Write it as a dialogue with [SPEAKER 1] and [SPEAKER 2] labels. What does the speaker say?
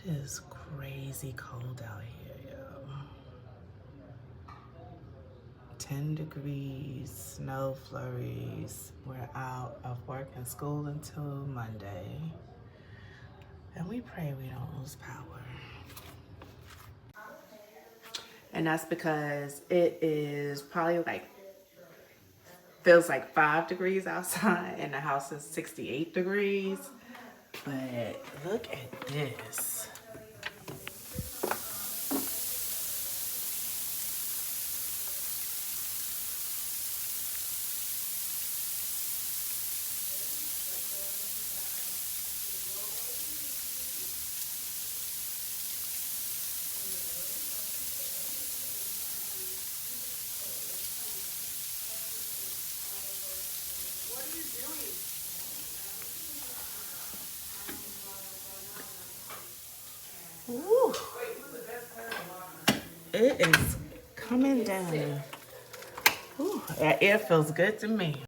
[SPEAKER 1] It is crazy cold out here, yo. 10 degrees, snow flurries. We're out of work and school until Monday. And we pray we don't lose power. And that's because it is probably like, feels like 5 degrees outside and the house is 68 degrees. But look at this. Woo. It is coming down. Ooh, that air feels good to me.